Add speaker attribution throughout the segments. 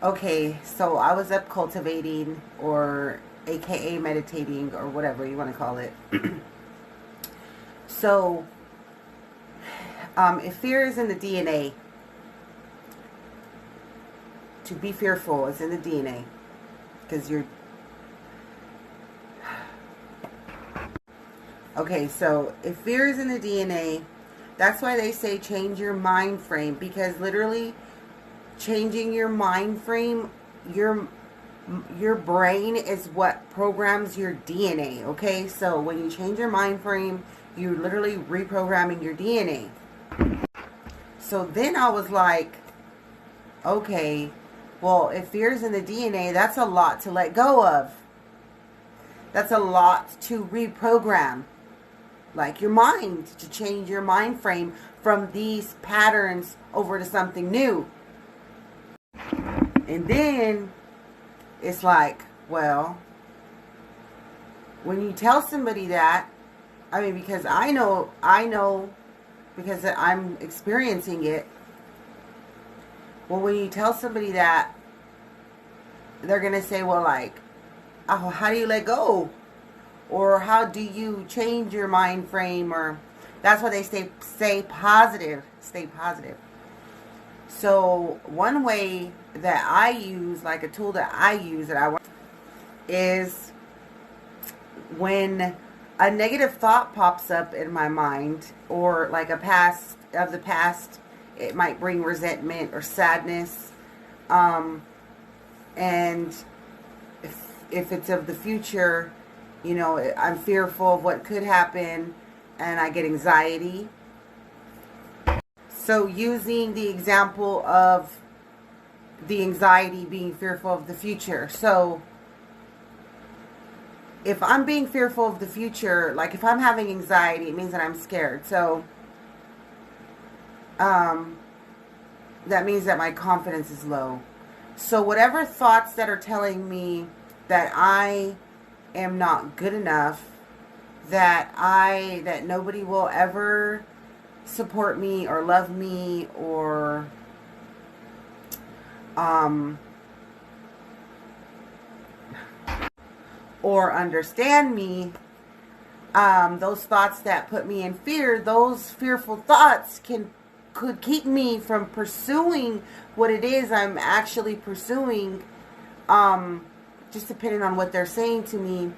Speaker 1: Okay, so I was up cultivating, or AKA meditating, or whatever you want to call it. So, if fear is in the DNA, to be fearful is in the DNA. Because you're... Okay, so if fear is in the DNA, that's why they say change your mind frame. Because literally, changing your mind frame, your brain is what programs your DNA, okay? So when you change your mind frame, you're literally reprogramming your DNA. So then I was like, okay, well, if fear's in the DNA, that's a lot to let go of. That's a lot to reprogram. Like your mind, to change your mind frame from these patterns over to something new. And then it's like, well, when you tell somebody that, I mean, because I know, because I'm experiencing it. Well, when you tell somebody that, they're going to say, well, like, oh, how do you let go? Or how do you change your mind frame? Or that's why they stay positive. Stay positive. So one way that I use, like a tool that I use that I want, is when a negative thought pops up in my mind, or like a past of the past, it might bring resentment or sadness. And if it's of the future, you know, I'm fearful of what could happen, and I get anxiety. So using the example of the anxiety being fearful of the future. So if I'm being fearful of the future, like if I'm having anxiety, it means that I'm scared. So that means that my confidence is low. So whatever thoughts that are telling me that I am not good enough, that nobody will ever support me or love me or understand me, those thoughts that put me in fear, those fearful thoughts could keep me from pursuing what it is I'm actually pursuing. Just depending on what they're saying to me,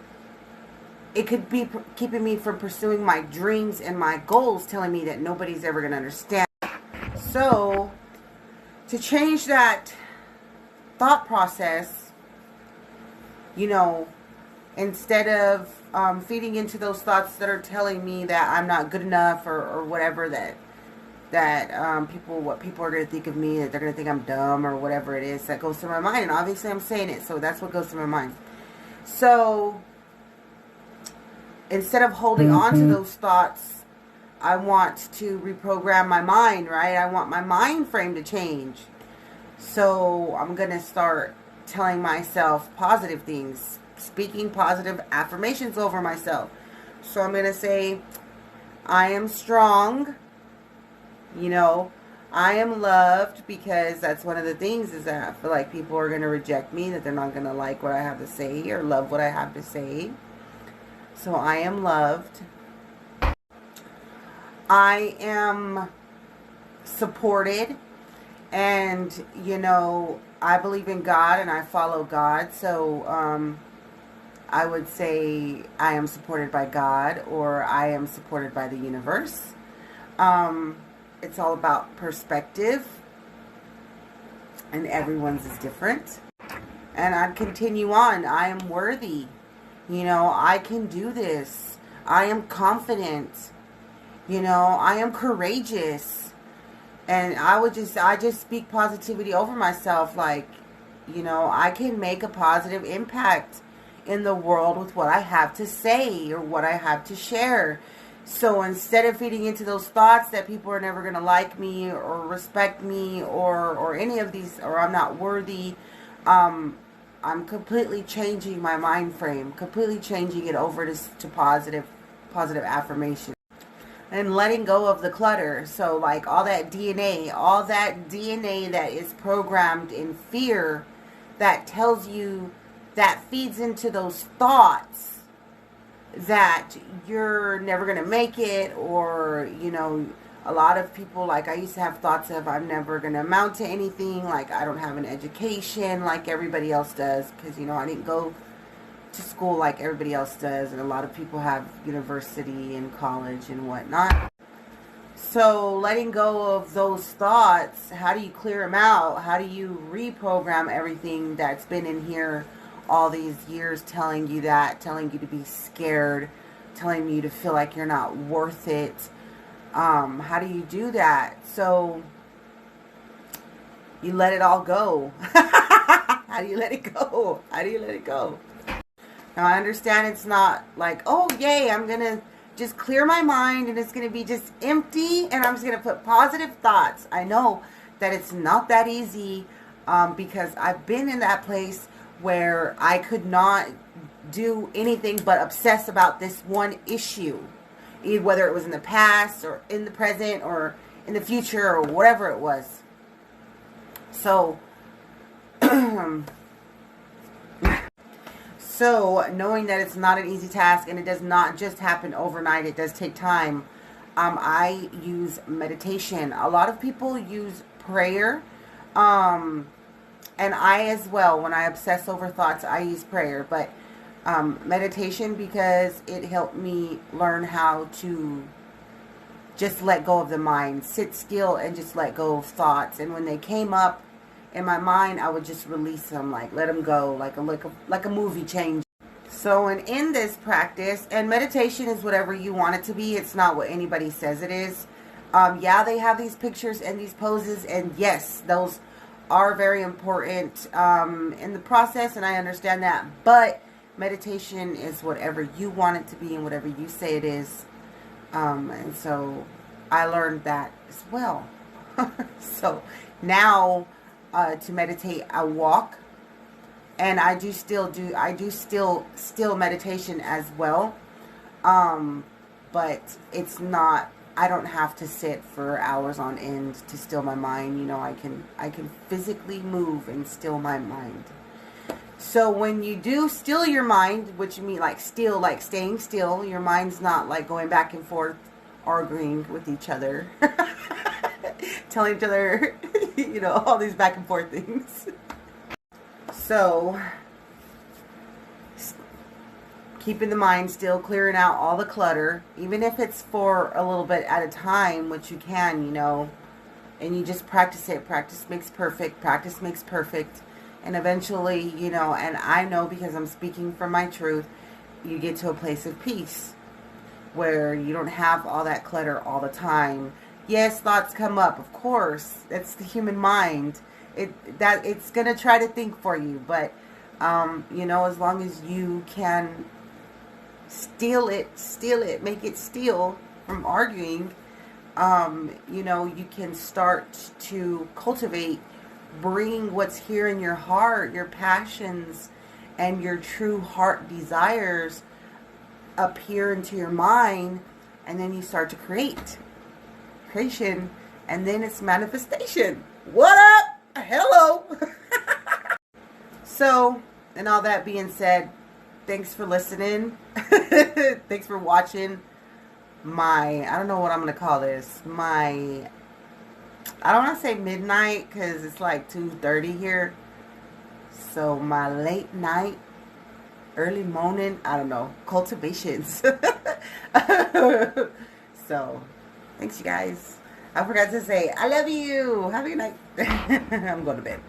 Speaker 1: it could be keeping me from pursuing my dreams and my goals, telling me that nobody's ever going to understand. So, to change that thought process, you know, instead of feeding into those thoughts that are telling me that I'm not good enough, or whatever, what people are going to think of me, that they're going to think I'm dumb or whatever it is that goes through my mind. And obviously I'm saying it, so that's what goes through my mind. So instead of holding on to those thoughts, I want to reprogram my mind, right? I want my mind frame to change. So I'm going to start telling myself positive things, speaking positive affirmations over myself. So I'm going to say, I am strong. You know, I am loved, because that's one of the things, is that I feel like people are going to reject me, that they're not going to like what I have to say or love what I have to say. So I am loved. I am supported. And, you know, I believe in God and I follow God. So I would say I am supported by God, or I am supported by the universe. It's all about perspective, and everyone's is different. And I'd continue on. I am worthy. You know, I can do this. I am confident. You know, I am courageous. And I just speak positivity over myself. Like, you know, I can make a positive impact in the world with what I have to say or what I have to share. So instead of feeding into those thoughts that people are never going to like me or respect me or any of these, or I'm not worthy, I'm completely changing my mind frame, completely changing it over to positive affirmation, and letting go of the clutter. So like all that DNA that is programmed in fear, that tells you, that feeds into those thoughts that you're never going to make it, or, you know, a lot of people, like I used to have thoughts of I'm never going to amount to anything, like I don't have an education like everybody else does, because, you know, I didn't go to school like everybody else does, and a lot of people have university and college and whatnot. So letting go of those thoughts, how do you clear them out? How do you reprogram everything that's been in here all these years, telling you to be scared, telling you to feel like you're not worth it? How do you do that? So you let it all go. How do you let it go? How do you let it go? Now, I understand it's not like, oh, yay, I'm going to just clear my mind and it's going to be just empty and I'm just going to put positive thoughts. I know that it's not that easy, because I've been in that place where I could not do anything but obsess about this one issue, whether it was in the past or in the present or in the future or whatever it was. So, so knowing that it's not an easy task and it does not just happen overnight, it does take time. I use meditation. A lot of people use prayer. And I as well, when I obsess over thoughts, I use prayer. But meditation, because it helped me learn how to just let go of the mind, sit still and just let go of thoughts. And when they came up in my mind, I would just release them, like let them go, like a movie change. So, and in this practice, and meditation is whatever you want it to be. It's not what anybody says it is. Yeah, they have these pictures and these poses, and yes, those are very important in the process, and I understand that. But meditation is whatever you want it to be and whatever you say it is. And so I learned that as well. So now to meditate, I walk, and I do still meditation as well. But it's not, I don't have to sit for hours on end to still my mind. You know, I can physically move and still my mind. So when you do still your mind, which you mean like still, like staying still, your mind's not like going back and forth, arguing with each other, telling each other, you know, all these back and forth things. So keeping the mind still, clearing out all the clutter, even if it's for a little bit at a time, which you can, you know, and you just practice it. Practice makes perfect. Practice makes perfect. And eventually, you know, and I know because I'm speaking from my truth, you get to a place of peace where you don't have all that clutter all the time. Yes, thoughts come up, of course. That's the human mind. It's going to try to think for you, but you know, as long as you can steal it, make it steal from arguing, you know, you can start to cultivate, bring what's here in your heart, your passions and your true heart desires up here into your mind, and then you start to creation, and then it's manifestation. What up? Hello. So, and all that being said, thanks for listening. Thanks for watching my, I don't know what I'm going to call this, my, I don't want to say midnight because it's like 2:30 here. So my late night, early morning, I don't know, cultivations. So, thanks you guys. I forgot to say, I love you. Have a good night. I'm going to bed.